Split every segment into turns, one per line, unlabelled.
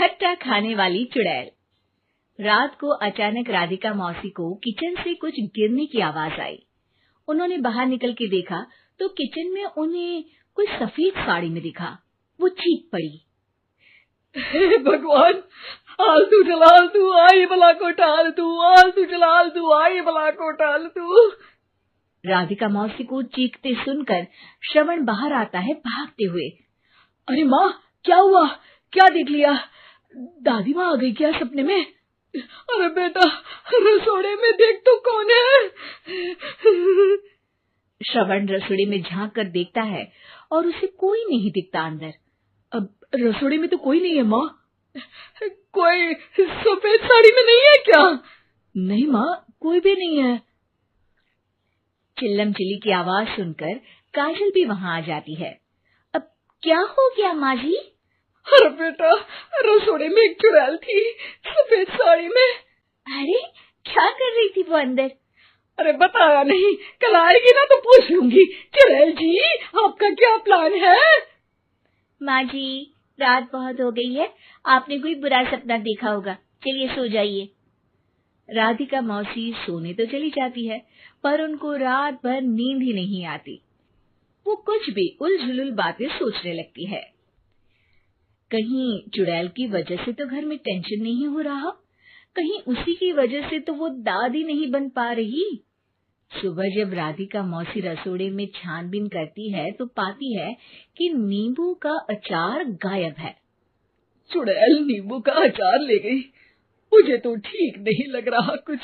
खट्टा खाने वाली चुड़ैल। रात को अचानक राधिका मौसी को किचन से कुछ गिरने की आवाज आई। उन्होंने बाहर निकल के देखा तो किचन में उन्हें कोई सफेद साड़ी में दिखा। वो चीख पड़ी,
हे भगवान, आलतू जलाल तू आई भला को टाल तू, आलतू जलाल तू आई भला को टाल तू।
राधिका मौसी को चीखते सुनकर श्रवण बाहर आता है भागते हुए।
अरे माँ, क्या हुआ? क्या देख लिया? दादी माँ आ गई क्या सपने में? अरे बेटा, रसोड़े में देख तो कौन है?
श्रवण रसोड़ी में झांक कर देखता है और उसे कोई नहीं दिखता अंदर।
अब रसोड़ी में तो कोई नहीं है माँ। कोई सफेद साड़ी में नहीं है क्या? नहीं माँ, कोई भी नहीं है।
चिल्लम चिल्ली की आवाज सुनकर काजल भी वहां आ जाती है। अब क्या हो गया माँ जी?
अरे बेटा, रसोड़े में एक चुड़ैल थी सफेद साड़ी में।
अरे क्या कर रही थी वो अंदर?
अरे बताया नहीं, कल आएगी ना तो पूछ लूंगी। चुड़ैल जी, आपका क्या प्लान है?
माँ जी, रात बहुत हो गई है, आपने कोई बुरा सपना देखा होगा, चलिए सो जाइए। राधिका मौसी सोने तो चली जाती है पर उनको रात भर नींद ही नहीं आती। वो कुछ भी उलझुल बातें सोचने लगती है। कहीं चुड़ैल की वजह से तो घर में टेंशन नहीं हो रहा, कहीं उसी की वजह से तो वो दादी नहीं बन पा रही। सुबह जब राधिका मौसी रसोड़े में छानबीन करती है तो पाती है कि नींबू का अचार गायब है।
चुड़ैल नींबू का अचार ले गई, मुझे तो ठीक नहीं लग रहा कुछ।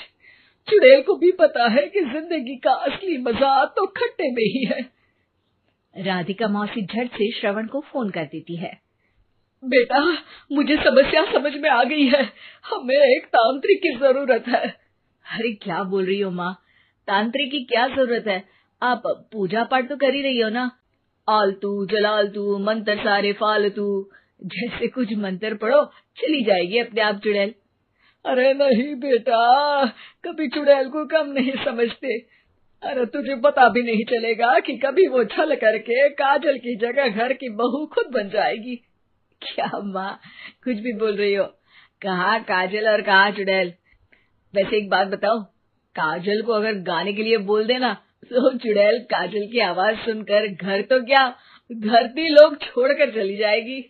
चुड़ैल को भी पता है कि जिंदगी का असली मजा तो खट्टे में ही है।
राधिका मौसी झट से श्रवण को फोन कर देती है।
बेटा, मुझे समस्या समझ में आ गई है, हमें एक तांत्रिक की जरूरत है।
अरे क्या बोल रही हो माँ, तांत्रिक की क्या जरूरत है? आप पूजा पाठ तो कर ही रही हो ना। आलतू जलालतू मंत्र सारे फालतू जैसे कुछ मंत्र पढ़ो, चली जाएगी अपने आप चुड़ैल।
अरे नहीं बेटा, कभी चुड़ैल को कम नहीं समझते। अरे तुझे पता भी नहीं चलेगा कि कभी वो छल करके काजल की जगह घर की बहू खुद बन जाएगी।
क्या माँ, कुछ भी बोल रही हो, कहाँ काजल और कहाँ चुड़ैल। वैसे एक बात बताओ, काजल को अगर गाने के लिए बोल देना तो चुड़ैल काजल की आवाज सुनकर घर तो क्या धरती लोग छोड़कर चली जाएगी।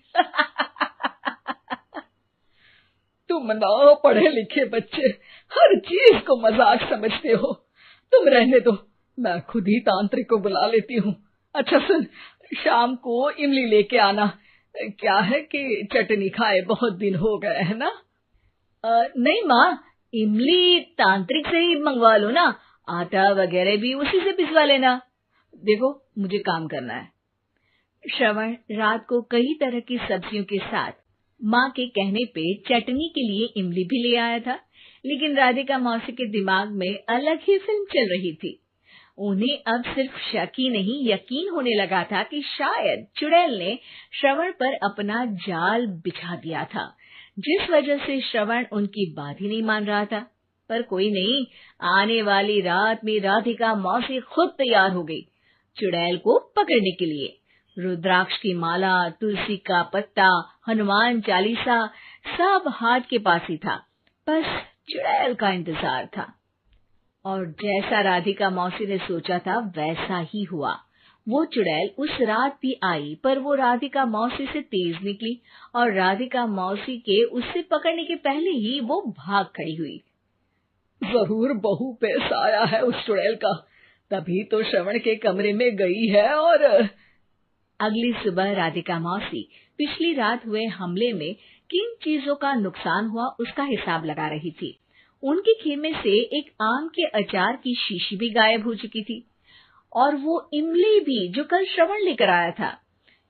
तुम ना पढ़े लिखे बच्चे हर चीज को मजाक समझते हो। तुम रहने दो, मैं खुद ही तांत्रिक को बुला लेती हूँ। अच्छा सुन, शाम को इमली लेके आना। क्या है कि चटनी खाए बहुत दिन हो गए है ना?
नहीं माँ, इमली तांत्रिक से ही मंगवा लो ना, आटा वगैरह भी उसी से पिसवा लेना। देखो मुझे काम करना है। श्रवण रात को कई तरह की सब्जियों के साथ माँ के कहने पे चटनी के लिए इमली भी ले आया था, लेकिन राधिका मौसी के दिमाग में अलग ही फिल्म चल रही थी। उन्हें अब सिर्फ शक ही नहीं यकीन होने लगा था कि शायद चुड़ैल ने श्रवण पर अपना जाल बिछा दिया था, जिस वजह से श्रवण उनकी बात ही नहीं मान रहा था। पर कोई नहीं, आने वाली रात में राधिका मौसी खुद तैयार हो गई चुड़ैल को पकड़ने के लिए। रुद्राक्ष की माला, तुलसी का पत्ता, हनुमान चालीसा सब हाथ के पास ही था, बस चुड़ैल का इंतजार था। और जैसा राधिका मौसी ने सोचा था वैसा ही हुआ। वो चुड़ैल उस रात भी आई, पर वो राधिका मौसी से तेज निकली और राधिका मौसी के उससे पकड़ने के पहले ही वो भाग खड़ी हुई।
जरूर बहू पे साया है उस चुड़ैल का, तभी तो श्रवण के कमरे में गई है। और
अगली सुबह राधिका मौसी पिछली रात हुए हमले में किन चीजों का नुकसान हुआ उसका हिसाब लगा रही थी। उनके खेमे से एक आम के अचार की शीशी भी गायब हो चुकी थी और वो इमली भी जो कल श्रवण लेकर आया था।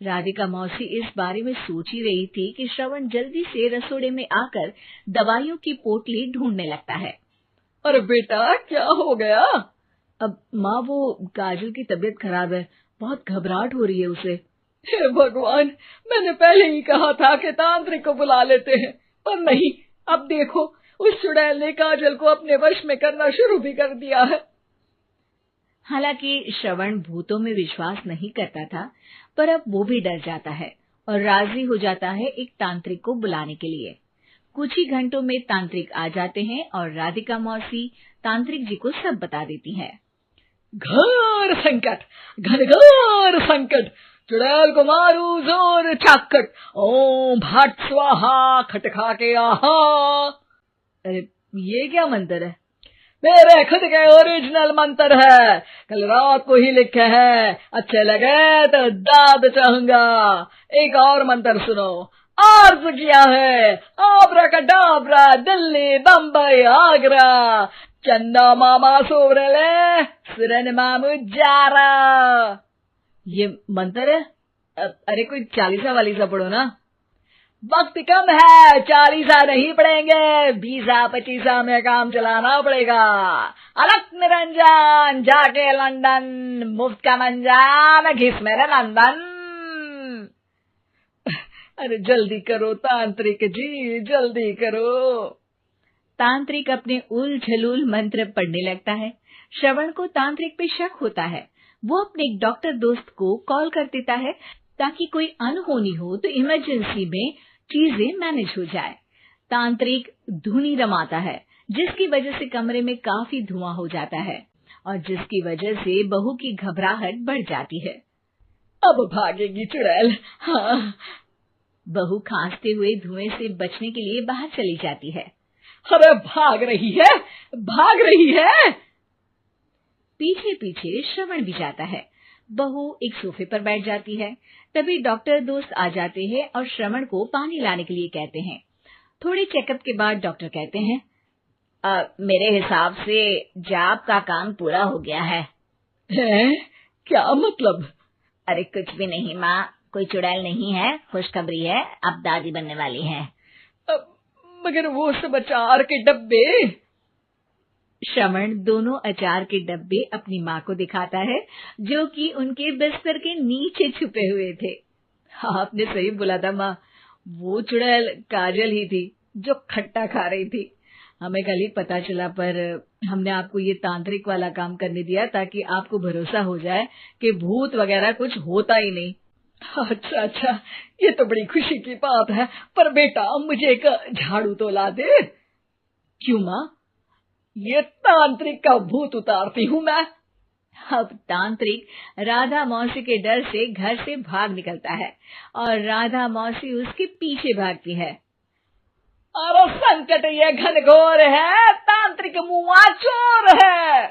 राधिका मौसी इस बारे में सोच ही रही थी कि श्रवण जल्दी से रसोड़े में आकर दवाइयों की पोटली ढूंढने लगता है।
अरे बेटा, क्या हो गया?
अब माँ, वो काजल की तबीयत खराब है, बहुत घबराहट हो रही है उसे।
हे भगवान, मैंने पहले ही कहा था कि तांत्रिक को बुला लेते हैं, पर नहीं। अब देखो, उस चुड़ैल ने काजल को अपने वश में करना शुरू भी कर दिया है।
हालांकि श्रवण भूतों में विश्वास नहीं करता था, पर अब वो भी डर जाता है और राजी हो जाता है एक तांत्रिक को बुलाने के लिए। कुछ ही घंटों में तांत्रिक आ जाते हैं और राधिका मौसी तांत्रिक जी को सब बता देती हैं।
घोर संकट, घनघोर संकट, चुड़ैल को मारू जोर चाकट, ओम भट स्वाहा खटखा के आहा।
अरे ये क्या मंत्र है?
मेरे खुद के ओरिजिनल मंत्र है, कल रात को ही लिखे हैं, अच्छे लगे तो दाद चाहूंगा। एक और मंत्र सुनो, अर्ज किया है आब्राकडाब्रा, दिल्ली बम्बई आगरा, चंदा मामा सोबरले सुरन मामू जारा।
ये मंत्र है? अरे कोई चालीसा वालीसा पढ़ो ना।
वक्त कम है, 40 नहीं पड़ेंगे, 20-25 में काम चलाना पड़ेगा। अलग निरंजन जाके लंदन, मुफ्त का मंजान घिस मेरे नंदन। अरे जल्दी करो तांत्रिक जी, जल्दी करो।
तांत्रिक अपने उल झलूल मंत्र पढ़ने लगता है। श्रवण को तांत्रिक पे शक होता है। वो अपने एक डॉक्टर दोस्त को कॉल कर देता है ताकि कोई अनहोनी हो तो इमरजेंसी में चीजें मैनेज हो जाए। तांत्रिक धुनी रमाता है, जिसकी वजह से कमरे में काफी धुआं हो जाता है और जिसकी वजह से बहू की घबराहट बढ़ जाती है।
अब भागेगी चुड़ैल। हाँ।
बहू खांसते हुए धुएं से बचने के लिए बाहर चली जाती है।
अरे भाग रही है, भाग रही है।
पीछे पीछे श्रवण भी जाता है। बहू एक सोफे पर बैठ जाती है। तभी डॉक्टर दोस्त आ जाते हैं और श्रवण को पानी लाने के लिए कहते हैं। थोड़े चेकअप के बाद डॉक्टर कहते हैं, मेरे हिसाब से जाप का काम पूरा हो गया है।
क्या मतलब?
अरे कुछ भी नहीं माँ, कोई चुड़ैल नहीं है, खुशखबरी है, अब दादी बनने वाली है।
मगर वो सब अचार के डब्बे।
श्रवण दोनों अचार के डब्बे अपनी माँ को दिखाता है, जो कि उनके बिस्तर के नीचे छुपे हुए थे। आपने सही बोला था माँ, वो चुड़ैल काजल ही थी जो खट्टा खा रही थी। हमें कल ही पता चला, पर हमने आपको ये तांत्रिक वाला काम करने दिया ताकि आपको भरोसा हो जाए कि भूत वगैरह कुछ होता ही नहीं।
अच्छा अच्छा, ये तो बड़ी खुशी की बात है। पर बेटा मुझे एक झाड़ू तो ला दे।
क्यों माँ?
ये तांत्रिक का भूत उतारती हूँ मैं।
अब तांत्रिक राधा मौसी के डर से घर से भाग निकलता है और राधा मौसी उसके पीछे भागती है।
अरे संकट ये घनघोर है, तांत्रिक मुआ चोर है।